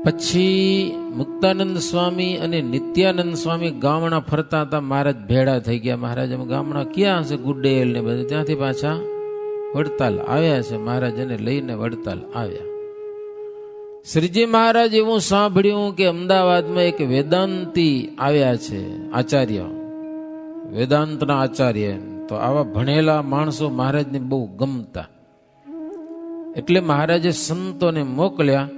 પછી મુક્તાનંદ સ્વામી અને નિત્યાનંદ સ્વામી ગામડા ફરતા હતા. મહારાજ ભેળા થઈ ગયા. મહારાજ ગામડા ક્યાં હશે, ગુડેલ ને બધું, ત્યાંથી પાછા વડતાલ આવ્યા છે. મહારાજ એને લઈને વડતાલ આવ્યા. શ્રીજી મહારાજ એવું સાંભળ્યું કે અમદાવાદમાં એક વેદાંતી આવ્યા છે, આચાર્ય, વેદાંતના આચાર્ય. તો આવા ભણેલા માણસો મહારાજને બહુ ગમતા. એટલે મહારાજે સંતોને મોકલ્યા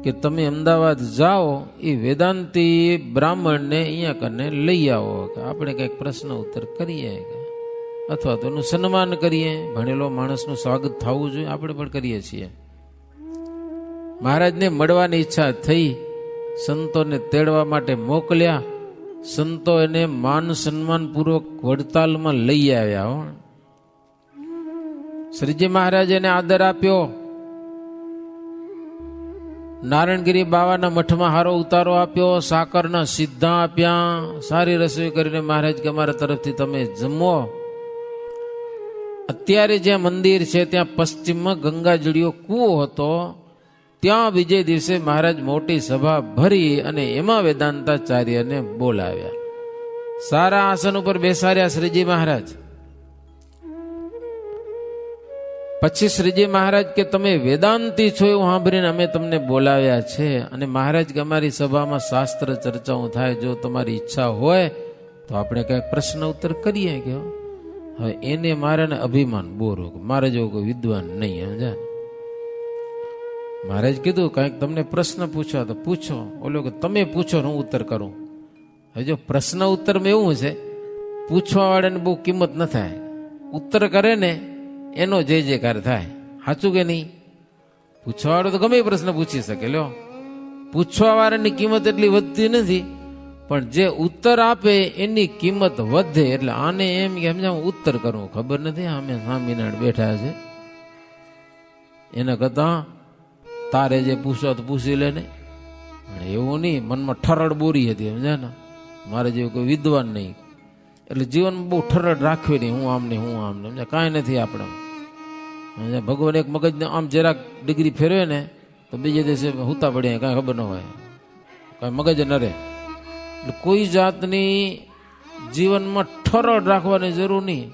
કે તમે અમદાવાદ જાઓ, એ વેદાંતી બ્રાહ્મણને અહીંયા કને લઈ આવો, કે આપણે કંઈક પ્રશ્ન ઉત્તર કરીએ અથવા તો એનું સન્માન કરીએ. ભણેલો માણસનું સ્વાગત થવું જોઈએ, આપણે પણ કરીએ છીએ. મહારાજને મળવાની ઈચ્છા થઈ, સંતોને તેડવા માટે મોકલ્યા. સંતો એને માન સન્માન પૂર્વક વડતાલમાં લઈ આવ્યા. શ્રીજી મહારાજ એને આદર આપ્યો. નારાયણગીરી બાવાના મઠમાં હારો ઉતારો આપ્યો, સાકરના સિદ્ધા આપ્યા, સારી રસોઈ કરીને મહારાજ કે અમારા તરફથી તમે જમો. અત્યારે જ્યાં મંદિર છે ત્યાં પશ્ચિમમાં ગંગાજળીયો કૂવો હતો. ત્યાં બીજે દિવસે મહારાજ મોટી સભા ભરી અને એમાં વેદાંતાચાર્યને બોલાવ્યા. સારા આસન ઉપર બેસાડ્યા શ્રીજી મહારાજ. પછી શ્રીજી મહારાજ કે તમે વેદાંતી છો એવું સાંભળીને અમે તમને બોલાવ્યા છે. અને મહારાજ કે અમારી સભામાં શાસ્ત્ર ચર્ચાઓ થાય, જો તમારી ઈચ્છા હોય તો આપણે કઈ પ્રશ્ન ઉત્તર કરીએ. કે હવે એને મારે અભિમાન બોરો, મારે જેવો કોઈ વિદ્વાન નહીં. સમજા? મહારાજ કીધું કંઈક તમને પ્રશ્ન પૂછો તો પૂછો. ઓલો કે તમે પૂછો, હું ઉત્તર કરું. હવે જો પ્રશ્ન ઉત્તરમાં એવું છે, પૂછવા વાળાને બહુ કિંમત ન થાય, ઉત્તર કરે ને એનો જય જયકાર થાય. સાચું કે નહીં? પૂછવા વાળો તો ગમે પ્રશ્ન પૂછી શકે. લ્યો, પૂછવા વાળાની કિંમત એટલી વધતી નથી, પણ જે ઉત્તર આપે એની કિંમત વધે. એટલે આને એમ કે સમજા હું ઉત્તર કરું, ખબર નથી અમે સ્વામિનારાયણ બેઠા છે, એના કરતા તારે જે પૂછો તો પૂછી લે ને. એવું નહીં, મનમાં ઠરડ બોરી હતી. સમજ્યા ને? મારે જેવું કોઈ વિદ્વાન નહીં, એટલે જીવનમાં બહુ ઠરડ રાખવી નહીં, હું આમ નહીં, હું આમ નહીં. સમજ્યા? કાંઈ નથી આપણે. ભગવાન એક મગજને આમ જરાક ડિગ્રી ફેરવે ને તો બીજે દિવસે હુતા પડે, કાંઈ ખબર ન હોય, કાંઈ મગજ ન રહે. એટલે કોઈ જાતની જીવનમાં ઠરડ રાખવાની જરૂર નહીં.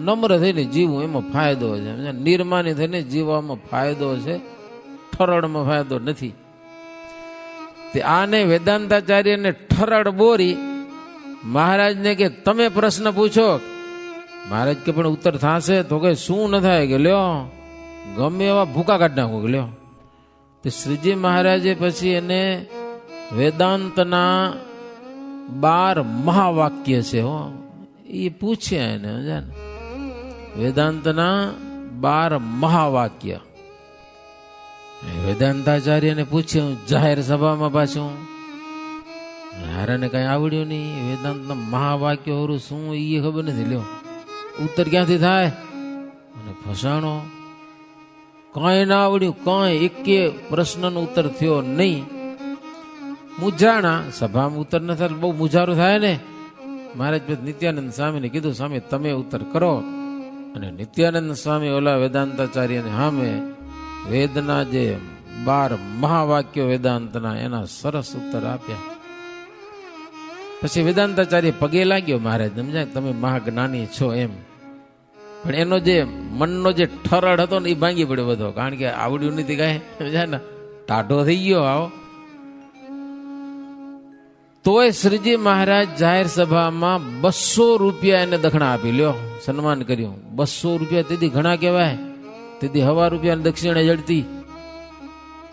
નમ્ર થઈને જીવવું, એમાં ફાયદો છે. નિર્માની થઈને જીવવામાં ફાયદો છે, ઠરડમાં ફાયદો નથી. તે આને વેદાંતાચાર્યને ઠરડ બોરી. મહારાજને કે તમે પ્રશ્ન પૂછો. મહારાજ કે પણ ઉત્તર થશે? તો કે શું ન થાય? કે લ્યો ગમે એવા ભૂકા કાઢી નાખો. કે લ્યો. તો શ્રીજી મહારાજે પછી એને વેદાંતના 12 મહાવાક્ય છે એ પૂછ્યા એને. સમજ્યા ને? વેદાંતના 12 મહાવાક્ય વેદાંતાચાર્યને પૂછ્યું જાહેર સભામાં. પાછું હારાને કઈ આવડ્યું નહીં. વેદાંતના મહાવાક્ય હોરું શું એ ખબર નથી. લ્યો, ઉત્તર ક્યાંથી થાય? અને ફસાણો. કઈ ના આવડ્યું, કઈ એકે પ્રશ્નનો ઉત્તર થયો નહીં. મૂંઝાણા. સભામાં ઉત્તર ન થાય, બહુ મૂંઝારો થાય ને. મહારાજ પછી નિત્યાનંદ સ્વામીને કીધું, સ્વામી તમે ઉત્તર કરો. અને નિત્યાનંદ સ્વામી ઓલા વેદાંતાચાર્યને સામે વેદના જે 12 મહાવાક્યો વેદાંતના એના સરસ ઉત્તર આપ્યા. પછી વેદાંતાચાર્ય પગે લાગ્યો મહારાજ. સમજાય? તમે મહાજ્ઞાની છો એમ. પણ એનો જે મનનો જે ઠરડ હતો ને એ ભાંગી પડ્યો બધો, કારણ કે આવડ્યું નથી કાંઈ. સમજાય ને? ટાઢો થઈ ગયો. આવો તોય શ્રીજી મહારાજ જાહેર સભામાં 200 રૂપિયા એને દક્ષિણા આપી. લ્યો, સન્માન કર્યું. 200 રૂપિયા તેથી ઘણા કહેવાય. તેથી ₹1 રૂપિયાની દક્ષિણા જડતી.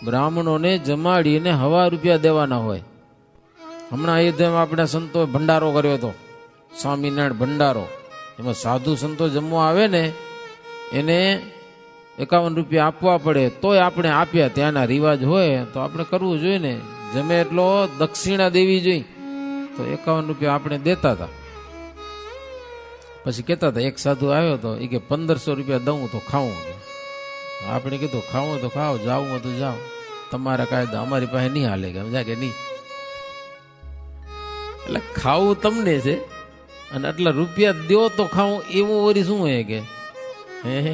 બ્રાહ્મણોને જમાડીને ₹1 રૂપિયા દેવાના હોય. હમણાં અયોધ્યામાં આપણે સંતોએ ભંડારો કર્યો હતો, સ્વામિનારાયણ ભંડારો. એમાં સાધુ સંતો જમવા આવે ને એને 51 રૂપિયા આપવા પડે. તોય આપણે આપ્યા. ત્યાંના રિવાજ હોય તો આપણે કરવું જોઈએ ને. જમે એટલો દક્ષિણા દેવી જોઈએ. તો 51 રૂપિયા આપણે દેતા હતા. પછી કહેતા હતા, એક સાધુ આવ્યો હતો, એ કે 1500 રૂપિયા દઉં તો ખાવું. આપણે કીધું ખાવું તો ખાઓ, જાવું હોય તો જાઓ, તમારા કાયદા, અમારી પાસે નહીં હાલે. કે સમજા કે નહીં? એટલે ખાવું તમને છે અને આટલા રૂપિયા દો તો ખાવું, એવું વળી શું હે? કે હે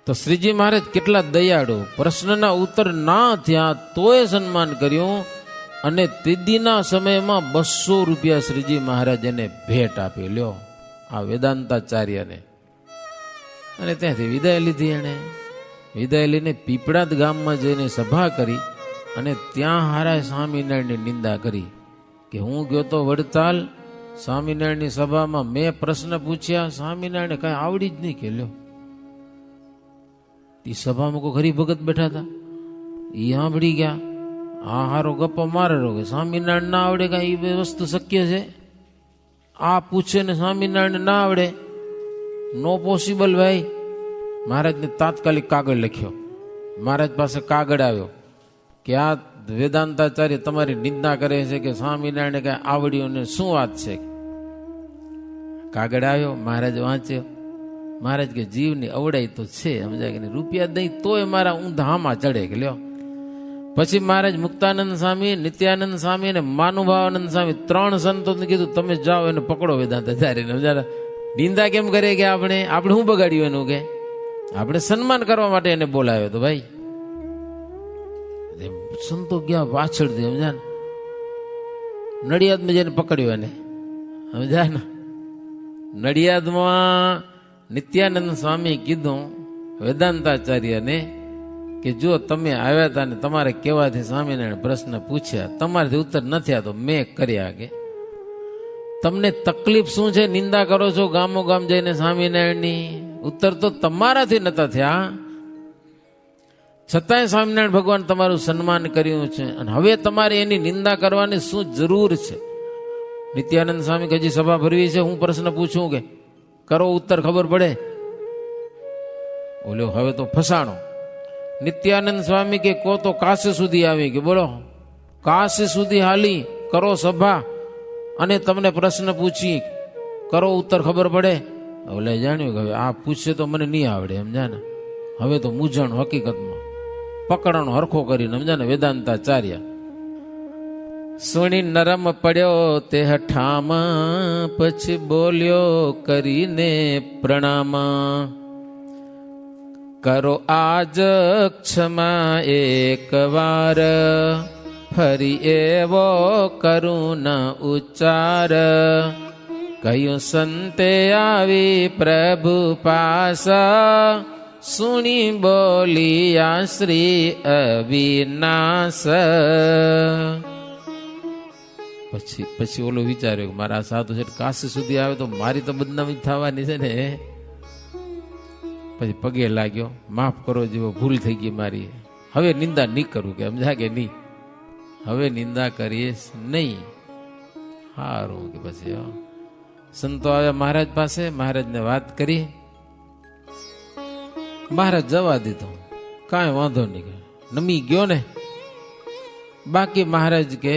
તો શ્રીજી મહારાજ કેટલા દયાળુ, પ્રશ્નના ઉત્તર ના થયા તોય સન્માન કર્યું, અને તિદીના સમયમાં 200 રૂપિયા શ્રીજી મહારાજ એને ભેટ આપી. લ્યો આ વેદાંતાચાર્યને. અને ત્યાંથી વિદાય લીધી. એને વિદાય લઈને પીપળાદ ગામમાં જઈને સભા કરી, અને ત્યાં હારા સ્વામિનારાયણની નિંદા કરી કે હું ગયો તો વડતાલ સ્વામિનારાયણની સભામાં, મેં પ્રશ્ન પૂછ્યા, સ્વામિનારાયણ કઈ આવડી જ નહીં. કે લ્યો એ સભામાં કોઈ હરિભગત બેઠા હતા, એ સાંભળી ગયા. આ હારો ગપ્પો મારેલો કે સ્વામિનારાયણ ના આવડે કઈ એ વસ્તુ શક્ય છે? આ પૂછે ને સ્વામિનારાયણ ના આવડે, નો પોસિબલ ભાઈ. મહારાજને તાત્કાલિક કાગળ લખ્યો. મહારાજ પાસે કાગળ આવ્યો કે આ વેદાંતાચાર્ય તમારી નિંદા કરે છે કે સ્વામિનારાયણ કઈ આવડ્યું ને શું વાત છે. કાગળ આવ્યો, મહારાજ વાંચ્યો. મહારાજ કે જીવની અવડાઈ તો છે, સમજાય કે રૂપિયા દઈ તોય મારા ઊંધામાં ચડે. કે લ્યો પછી મહારાજ મુક્તાનંદ સ્વામી, નિત્યાનંદ સ્વામી અને માનુભાવાનંદ સ્વામી 3 સંતોને કીધું તમે જાઓ એને પકડો વેદાંતાચાર્યને. સમજાય નિંદા કેમ કરે કે આપણે શું બગાડ્યું એનું? કે આપણે સન્માન કરવા માટે એને બોલાવ્યો તો ભાઈ. સંતો ગયા પાછળથી, સમજા ને નડિયાદમાં જઈને પકડ્યો એને. સમજા ને નડિયાદમાં નિત્યાનંદ સ્વામી કીધું વેદાંતાચાર્યને કે જો તમે આવ્યા હતા ને તમારે કહેવાથી સ્વામિનારાયણ પ્રશ્ન પૂછ્યા, તમારાથી ઉત્તર નથી આવતો, મેં કર્યા. કે તમને તકલીફ શું છે? નિંદા કરો છો ગામો ગામ જઈને સ્વામિનારાયણની, ઉત્તર તો તમારાથી નતા થયા, છતાંય સ્વામિનારાયણ ભગવાન તમારું સન્માન કર્યું છે, અને હવે તમારે એની નિંદા કરવાની શું જરૂર છે? નિત્યાનંદ સ્વામી કે હજી સભા ભરવી છે, હું પ્રશ્ન પૂછું કે કરો ઉત્તર ખબર પડે. બોલ્યો હવે તો ફસાણો. નિત્યાનંદ સ્વામી કે કો તો કાશી સુધી આવી. કે બોલો કાશી સુધી હાલી કરો સભા, અને તમને પ્રશ્ન પૂછી કરો ઉત્તર ખબર પડે. ઓલે જાણ્યું કે હવે આ પૂછશે તો મને નહીં આવડે. સમજા ને હવે તો મૂંઝણ હકીકતમાં પકડવાનો હરખો કરીને. સમજા ને વેદાંતાચાર્ય સુણી નરમ પડ્યો તે હઠામાં, પછી બોલ્યો કરીને પ્રણામ, કરો આજ ક્ષમા એક વાર, ફરી એવો કરું ન ઉચ્ચાર, કહ્યું સંતે આવી પ્રભુ પાસ, સુણી બોલિયા શ્રી અવિનાશ. પછી ઓલો વિચાર્યો કે મારા સાધુ છે કાશી સુધી આવે તો મારી તો બદનામી થવાની છે ને. પછી પગે લાગ્યો, માફ કરો જેવો ભૂલ થઈ ગઈ મારી, હવે નિંદા નહીં કરું. કે સમજા કે નહીં, હવે નિંદા કરીશ નહીં. સારું. કે પછી સંતો આવ્યા મહારાજ પાસે, મહારાજને વાત કરી, મહારાજ જવા દીધો, કાંઈ વાંધો નહીં, નમી ગયો ને. બાકી મહારાજ કે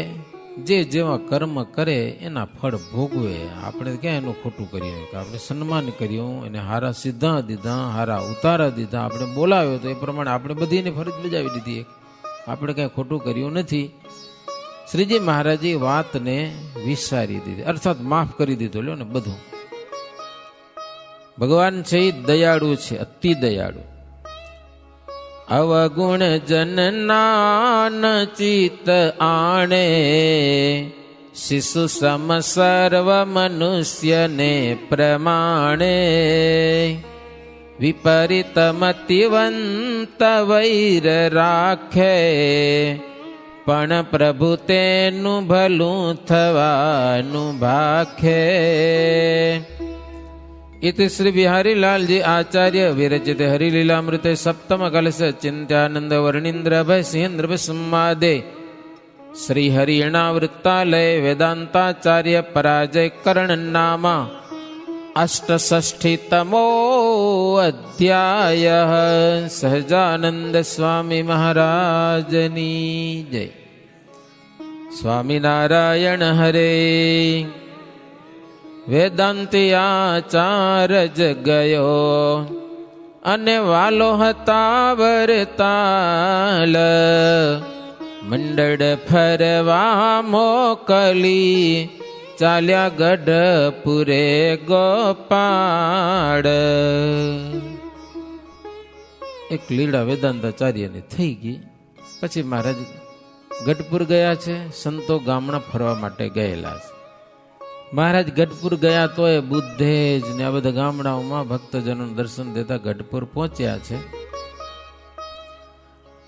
જે જેવા કર્મ કરે એના ફળ ભોગવે. આપણે ક્યાં એનું ખોટું કર્યું? કે આપણે સન્માન કર્યું, એને હારા સીધા દીધા, હારા ઉતારા દીધા, આપણે બોલાવ્યો તો એ પ્રમાણે આપણે બધી એની ફરજ બજાવી દીધી. આપણે કાંઈ ખોટું કર્યું નથી. શ્રીજી મહારાજે વાતને વિસારી દીધી, અર્થાત માફ કરી દીધો. લ્યો ને બધું. ભગવાન છે એ દયાળુ છે, અતિ દયાળુ. અવગુણ જનનાન ચિત આણે, શિશુ સમ સર્વ મનુષ્યને પ્રમાણે, વિપરીત મતિવંત વૈર રાખે, પણ પ્રભુ તેનું ભલું થવાનું ભાખે. इति श्री बिहारी लाल जी आचार्य विरचित हरिलीलामृत सप्तम कलश चिंत्यानंद वर्णींद्र भय सिंह संवादे श्री हरिणावृत्तालय वेदांताचार्य पराजय करण नामा अष्टषष्ठीतमो अध्याय। सहजानंद स्वामी महाराजनी जय। स्वामी नारायण हरे। વેદાંતી આચાર્ય ગયો અને વાલો હતા વરતાલ, મંડળ ફરવા મોકલી ચાલ્યા ગઢપુરે ગોપાળ। એક લીલા વેદાંતાચાર્યની થઈ ગઈ. પછી મહારાજ ગઢપુર ગયા છે. સંતો ગામડા ફરવા માટે ગયેલા છે. મહારાજ ગઢપુર ગયા તો એ બુદ્ધેજ ને આ બધા ગામડાઓમાં ભક્તજનોનું દર્શન દેતા ગઢપુર પહોંચ્યા છે.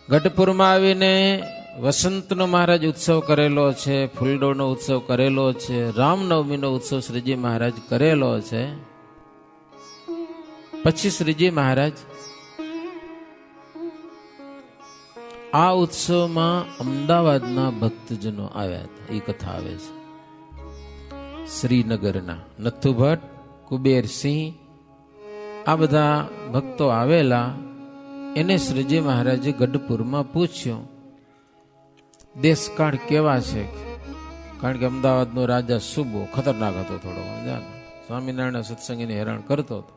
ગઢપુરમાં આવીને વસંતનો મહારાજ ઉત્સવ કરેલો છે, ફૂલડોળનો ઉત્સવ કરેલો છે, રામનવમીનો ઉત્સવ શ્રીજી મહારાજ કરેલો છે. પછી શ્રીજી મહારાજ આ ઉત્સવમાં અમદાવાદના ભક્તજનો આવ્યા હતા. એ કથા આવે છે. શ્રીનગરના નથુ ભટ્ટ, કુબેરસિંહ, આ બધા ભક્તો આવેલા. એને શ્રીજી મહારાજે ગઢપુરમાં પૂછ્યું દેશકાળ કેવા છે. કારણ કે અમદાવાદનો રાજા સુબો ખતરનાક હતો થોડો, સ્વામિનારાયણ સત્સંગીને હેરાન કરતો હતો.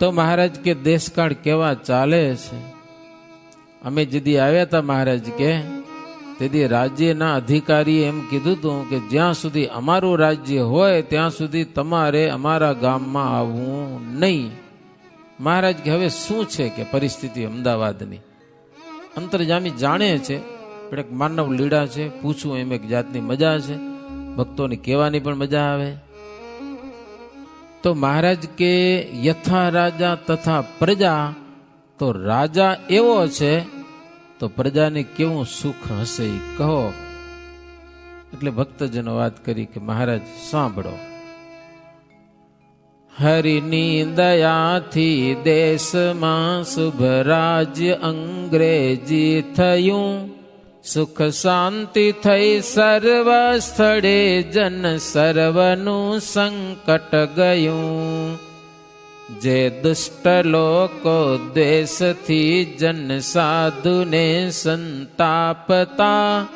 તો મહારાજ કે દેશકાળ કેવા ચાલે છે. અમે જેદી આવ્યા હતા મહારાજ કે તેથી રાજ્યના અધિકારીએ એમ કીધું હતું કે જ્યાં સુધી અમારું રાજ્ય હોય ત્યાં સુધી તમારે અમારા ગામમાં આવવું નહીં. મહારાજ કે હવે શું છે કે પરિસ્થિતિ અમદાવાદની. અંતર્જામી જાણે છે પણ એક માનવ લીડા છે, પૂછવું એમ એક જાતની મજા છે, ભક્તોને કહેવાની પણ મજા આવે. તો મહારાજ કે યથા રાજા તથા પ્રજા, તો રાજા એવો છે તો પ્રજાને કેવું સુખ હશે એ કહો. એટલે ભક્તજનો વાત કરી કે મહારાજ સાંભળો. હરિની દયાથી દેશમાં શુભ રાજ્ય અંગ્રેજી થયું, સુખ શાંતિ થઈ સર્વ સ્થળે, જન સર્વનું સંકટ ગયું. જે દુષ્ટ લોકો દ્વેષથી જન સાધુને સંતાપતા,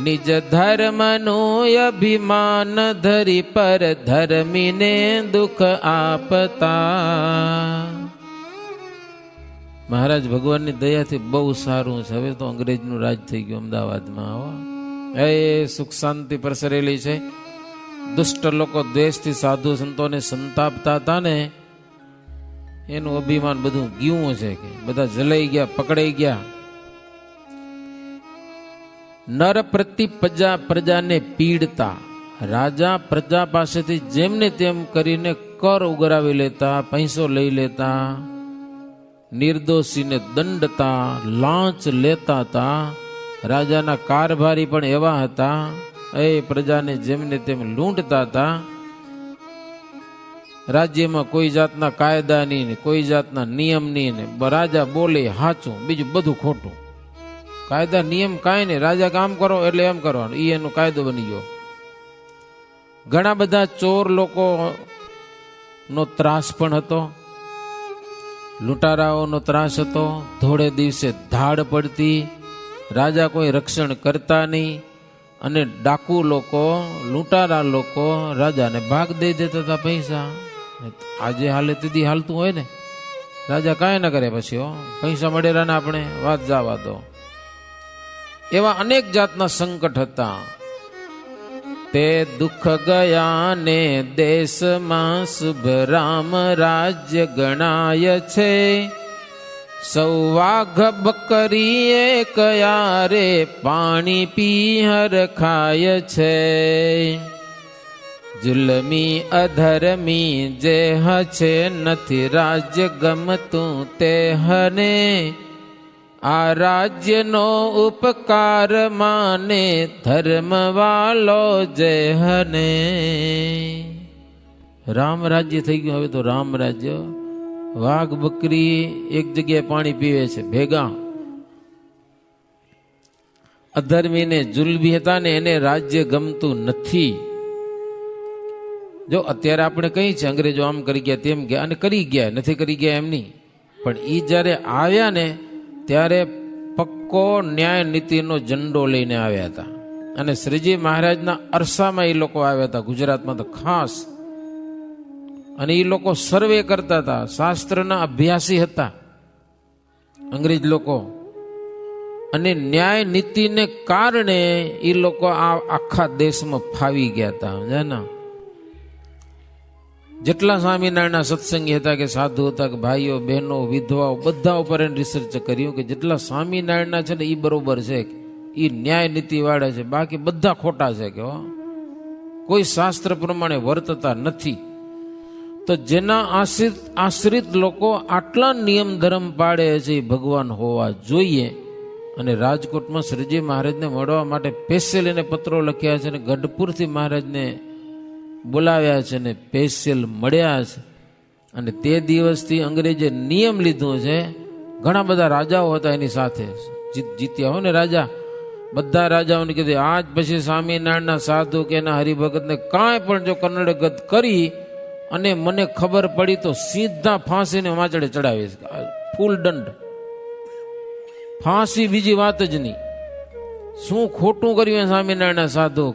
નિજ ધર્મનું અભિમાન ધરી પર ધર્મીને દુઃખ આપતા. મહારાજ ભગવાનની દયાથી બહુ સારું છે. હવે તો અંગ્રેજનું રાજ થઈ ગયું અમદાવાદમાં. એ સુખ શાંતિ પ્રસરેલી છે. દુષ્ટ લોકો દ્વેષથી સાધુ સંતોને સંતાપતા હતા ને, એનું અભિમાન બધું ગયું છે કે બધા જલાઈ ગયા, પકડાઈ ગયા. નર પ્રતિ પ્રજાને પીડતા, રાજા પ્રજા પાસેથી જેમને તેમ કરીને કર ઉઘરાવી લેતા, પૈસો લઈ લેતા, નિર્દોષીને દંડતા, લાંચ લેતા હતા. રાજાના કારભારી પણ એવા હતા, એ પ્રજાને જેમને તેમ લૂંટતા હતા. રાજ્યમાં કોઈ જાતના કાયદાની ને કોઈ જાતના નિયમની ને, રાજા બોલે સાચું, બીજું બધું ખોટું. કાયદા નિયમ કાંઈ નહીં, રાજા કામ કરો એટલે એમ કરવાનું, એ એનો કાયદો બની ગયો. ઘણા બધા ચોર લોકો નો ત્રાસ પણ હતો, લૂંટારાઓનો ત્રાસ હતો. ધોળે દિવસે ધાડ પડતી, રાજા કોઈ રક્ષણ કરતા નહીં. અને ડાકુ લોકો, લૂંટારા લોકો રાજાને ભાગ દઈ દેતા હતા પૈસા. આજે હાલે તેથી હાલતું હોય ને, રાજા કાંઈ ના કરે પછી પૈસા મળેલા ને આપણે વાત જવા દો. એવા અનેક જાતના સંકટ હતા. તે દુઃખ ગયા ને દેશમાં શુભ રામ રાજ્ય ગણાય છે. સૌ વાઘ બકરીએ કયા રે પાણી પીહર ખાય છે. જુલમી અધર્મી જે છે નથી રાજ્ય ગમતું તે હને. આ રાજ્યનો ઉપકાર માને ધર્મ વાલો જે હને. રામ રાજ્ય થઈ ગયું. હવે તો રામ રાજ્ય. વાઘ બકરી એક જગ્યાએ પાણી પીવે છે ભેગા. અધર્મીને જુલમી હતા ને એને રાજ્ય ગમતું નથી. જો અત્યારે આપણે કહીએ છીએ અંગ્રેજો આમ કરી ગયા તેમ ગયા, અને કરી ગયા, નથી કરી ગયા એમ નહીં. પણ એ જ્યારે આવ્યા ને ત્યારે પક્કો ન્યાય નીતિનો ઝંડો લઈને આવ્યા હતા. અને શ્રીજી મહારાજના અરસામાં એ લોકો આવ્યા હતા, ગુજરાતમાં તો ખાસ. અને એ લોકો સર્વે કરતા હતા, શાસ્ત્રના અભ્યાસી હતા અંગ્રેજ લોકો. અને ન્યાય નીતિને કારણે એ લોકો આ આખા દેશમાં ફાવી ગયા હતા. સમજ્યા ને? જેટલા સ્વામિનારાયણના સત્સંગી હતા કે સાધુ હતા કે ભાઈઓ બહેનો વિધવાઓ બધા ઉપર એને રિસર્ચ કર્યું કે જેટલા સ્વામિનારાયણના છે ને એ બરોબર છે, એ ન્યાય નીતિ વાળા છે, બાકી બધા ખોટા છે કે કોઈ શાસ્ત્ર પ્રમાણે વર્તતા નથી. તો જેના આશ્રિત લોકો આટલા નિયમ ધર્મ પાડે છે એ ભગવાન હોવા જોઈએ. અને રાજકોટમાં શ્રીજી મહારાજને મળવા માટે સ્પેશિયલ એને પત્રો લખ્યા છે અને ગઢપુરથી મહારાજને બોલાવ્યા છે ને સ્પેશિયલ મળ્યા છે. અને તે દિવસથી અંગ્રેજે નિયમ લીધો છે, ઘણા બધા રાજાઓ હતા એની સાથે જીત્યા હોય ને રાજા, બધા રાજાઓને કીધું આજ પછી સ્વામિનારાયણના સાધુ કે એના હરિભગતને કાંઈ પણ જો કન્નડગત કરી અને મને ખબર પડી તો સીધા ફાંસીને વાંચડે ચડાવીશ, ફૂલ દંડ, ફાંસી, બીજી વાત જ નહીં. શું ખોટું કર્યું સ્વામિનારાયણના સાધુ?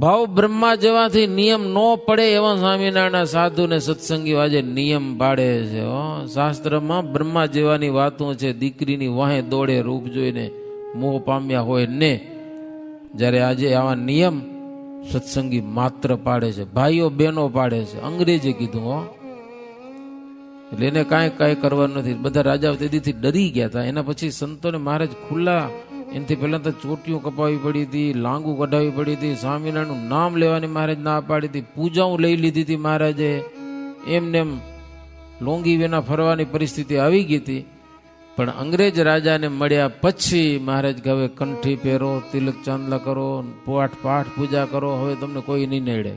ભાવ બ્રહ્મા જેવાથી નિયમ ન પડે એવા સ્વામિનારાયણના સાધુ ને સત્સંગીઓ આજે નિયમ પાડે છે. શાસ્ત્રમાં બ્રહ્મા જેવાની વાતો છે, દીકરીની વાહે દોડે રૂપ જોઈને મોહ પામ્યા હોય ને, જ્યારે આજે આવા નિયમ સત્સંગી માત્ર પાડે છે, ભાઈઓ બહેનો પાડે છે. અંગ્રેજે કીધું એટલે એને કાંઈ કરવાનું નથી. બધા રાજાઓ તેથી ડરી ગયા હતા. એના પછી સંતોને મહારાજ ખુલ્લા, એનાથી પહેલા તો ચોટીઓ કપાવી પડી હતી, લાંગુ કઢાવી પડી હતી, સ્વામિનારાયણનું નામ લેવાની મહારાજ ના પાડી હતી, પૂજાઓ લઈ લીધી હતી મહારાજે, એમને એમ લોંગી વિના ફરવાની પરિસ્થિતિ આવી ગઈ હતી. પણ અંગ્રેજ રાજાને મળ્યા પછી મહારાજ કે હવે કંઠી પહેરો, તિલક ચાંદલા કરો, પાઠ પૂજા કરો, હવે તમને કોઈ નહીં નડે.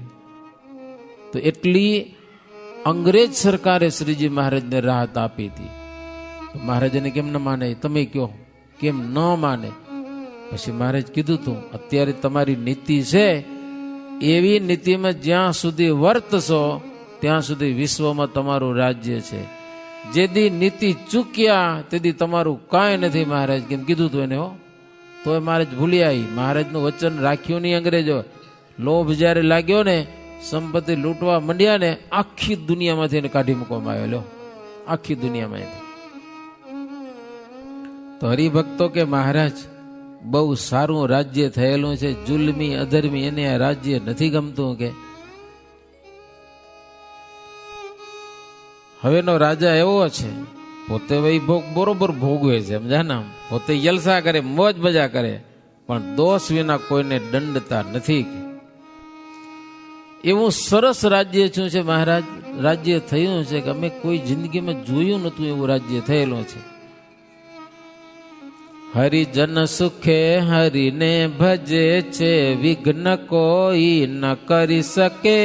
તો એટલી અંગ્રેજ સરકારે શ્રીજી મહારાજને રાહત આપી હતી. મહારાજને કેમ ન માને? તમે કયો કેમ ન માને? પછી મહારાજ કીધું તું અત્યારે તમારી નીતિ છે એવી નીતિમાં જ્યાં સુધી વર્તશો ત્યાં સુધી વિશ્વમાં તમારું રાજ્ય છે. જેદી નીતિ ચૂક્યા તેથી તમારું કાંઈ નથી. મહારાજ કેમ કીધું તું એને તો મહારાજ ભૂલી આવી. મહારાજનું વચન રાખ્યું નહીં અંગ્રેજો. લોભ જ્યારે લાગ્યો ને, સંપત્તિ લૂંટવા માંડ્યા ને, આખી દુનિયામાંથી એને કાઢી મૂકવામાં આવ્યો. આખી દુનિયામાંથી. તો હરિભક્તો કે મહારાજ બહુ સારું રાજ્ય થયેલું છે, જુલ્મી અધર્મી એને આ રાજ્ય નથી ગમતું. કે હવેનો રાજા એવો છે, પોતે વૈભોગ બરોબર ભોગવે છે, સમજા ને, પોતે જલસા કરે, મોજ મજા કરે, પણ દોષ વિના કોઈને દંડતા નથી. એવું સરસ રાજ્ય શું છે મહારાજ, રાજ્ય થયું છે કે અમે કોઈ જિંદગીમાં જોયું નતું એવું રાજ્ય થયેલું છે. હરિજન સુખે હરિને ભજે છે, વિઘ્ન કોઈ ન કરી શકે,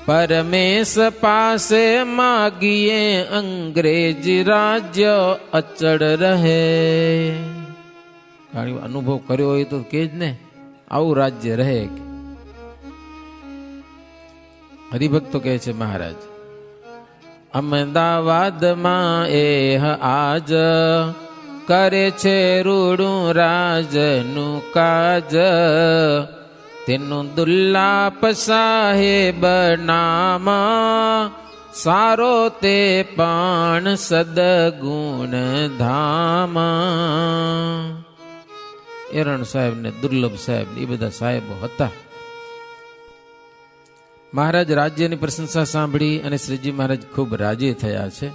પરમેશ પાસે માગીએ અંગ્રેજ રાજ્ય અચળ રહે. અનુભવ કર્યો હોય તો કે જ ને, આવું રાજ્ય રહે. હરિભક્તો કહે છે મહારાજ, અમદાવાદમાં એ આજ કરે છે રૂડું રાજનું કાજ, તેનું દુલ્લાપ સાહેબ નામ, સારો તે પણ સદગુણ ધામ. એરણ સાહેબ ને દુર્લભ સાહેબ એ બધા સાહેબો હતા. મહારાજ રાજ્યની પ્રશંસા સાંભળી અને શ્રીજી મહારાજ ખૂબ રાજી થયા છે.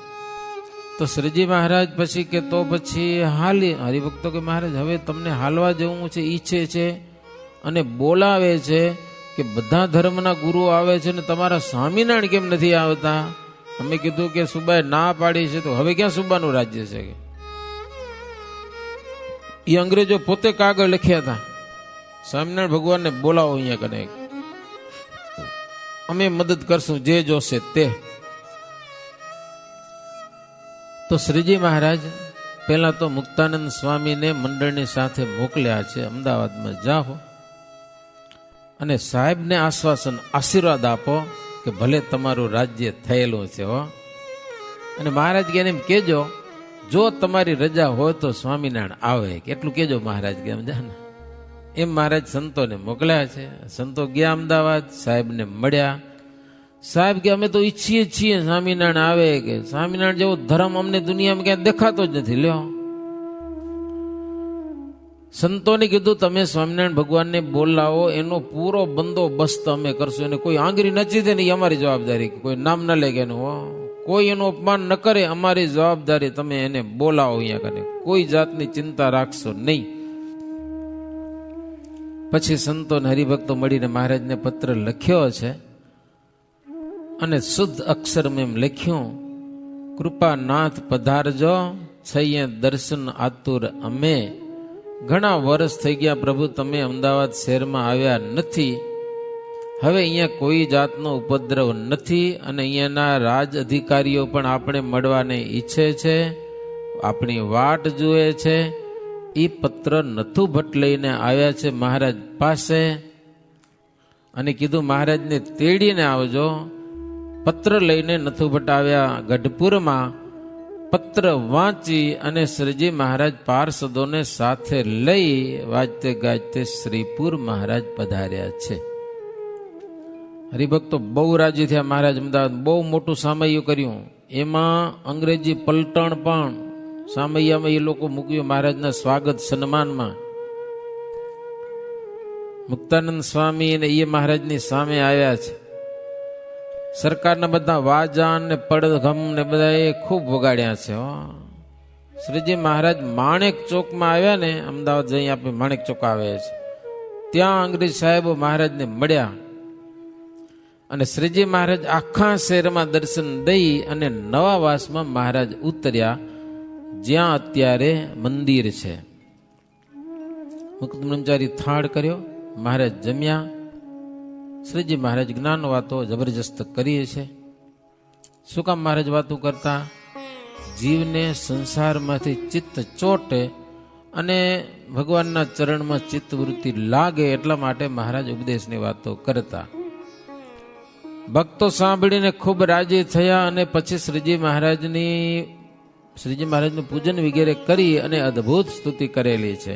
તો શ્રીજી મહારાજ પછી કે તો પછી હાલી. હરિભક્તો કે મહારાજ હવે તમને હાલવા જવું છે, ઈચ્છે છે અને બોલાવે છે કે બધા ધર્મના ગુરુ આવે છે ને તમારા સ્વામિનારાયણ કેમ નથી આવતા? અમે કીધું કે સુબાએ ના પાડી છે, તો હવે ક્યાં સુબાનું રાજ્ય છે? કે એ અંગ્રેજો પોતે કાગળ લખ્યા હતા, સ્વામિનારાયણ ભગવાનને બોલાવો અહીંયા કને, અમે મદદ કરશું જે જોશે તે. તો શ્રીજી મહારાજ પહેલા તો મુક્તાનંદ સ્વામીને મંડળની સાથે મોકલ્યા છે, અમદાવાદમાં જાઓ અને સાહેબને આશ્વાસન આશીર્વાદ આપો કે ભલે તમારું રાજ્ય થયેલું છે હો. અને મહારાજ કે એમ કેજો જો તમારી રજા હોય તો સ્વામિનારાયણ આવે, એટલું કેજો મહારાજ કે સમજા ને. એમ મહારાજ સંતોને મોકલ્યા છે. સંતો ગયા અમદાવાદ, સાહેબને મળ્યા. સાહેબ કે અમે તો ઈચ્છીએ છીએ સ્વામિનારાયણ આવે, કે સ્વામિનારાયણ જેવો ધર્મ અમને દુનિયામાં ક્યાંય દેખાતો જ નથી. લ્યો સંતોને કીધું તમે સ્વામિનારાયણ ભગવાનને બોલાવો, એનો પૂરો બંદોબસ્ત અમે કરશું. એને કોઈ આંગળી નચી દે ને એ અમારી જવાબદારી, કોઈ નામ ન લે કે એનું, કોઈ એનું અપમાન ન કરે, અમારી જવાબદારી. તમે એને બોલાવો અહીંયા કને, કોઈ જાતની ચિંતા રાખશો નહીં. પછી સંતો ને હરિભક્તો મળીને મહારાજને પત્ર લખ્યો છે અને શુદ્ધ અક્ષરમાં એમ લખ્યું, કૃપાનાથ પધારજો, છઈએ દર્શન આતુર અમે. ઘણા વર્ષ થઈ ગયા પ્રભુ, તમે અમદાવાદ શહેરમાં આવ્યા નથી. હવે અહીંયા કોઈ જાતનો ઉપદ્રવ નથી અને અહીંયાના રાજ અધિકારીઓ પણ આપણે મળવાને ઈચ્છે છે, આપણી વાટ જુએ છે. એ પત્ર નથુ ભટ્ટ લઈને આવ્યા છે મહારાજ પાસે અને કીધું મહારાજને તેડીને આવજો. પત્ર લઈને નથુ ભટ્ટ આવ્યા ગઢપુરમાં. પત્ર વાંચી અને શ્રીજી મહારાજ પાર્ષદોને સાથે લઈ વાજતે ગાજતે શ્રીપુર મહારાજ પધાર્યા છે. હરિભક્તો બહુ રાજી થયા મહારાજ. અમદાવાદ બહુ મોટું સામૈયું કર્યું, એમાં અંગ્રેજી પલટણ પણ સામૈયામાં એ લોકો મૂક્યું મહારાજના સ્વાગત સન્માનમાં. મુક્તાનંદ સ્વામી અને એ મહારાજની સામે આવ્યા છે. સરકારના બધા વાજા ને પડઘમ ને બધા એ ખૂબ વગાડ્યા છે. શ્રીજી મહારાજ માણેક ચોકમાં આવ્યા ને, અમદાવાદ જઈ આપણે માણેક ચોક આવે છે, ત્યાં અંગ્રેજ સાહેબો મહારાજને મળ્યા અને શ્રીજી મહારાજ આખા શહેરમાં દર્શન દઈ અને નવા વાસમાં મહારાજ ઉતર્યા, જ્યાં અત્યારે મંદિર છે. મુક્ત બ્રહ્મચારી થાળ કર્યો, મહારાજ જમ્યા. શ્રીજી મહારાજ જ્ઞાન વાતો જબરજસ્ત કરીએ છે. શું કામ મહારાજ વાતો કરતા? જીવને સંસારમાંથી ચિત્ત ચોટે અને ભગવાનના ચરણમાં ચિત્તવૃત્તિ લાગે, એટલા માટે મહારાજ ઉપદેશની વાતો કરતા. ભક્તો સાંભળીને ખૂબ રાજી થયા અને પછી શ્રીજી મહારાજનું પૂજન વગેરે કરી અને અદ્ભુત સ્તુતિ કરેલી છે.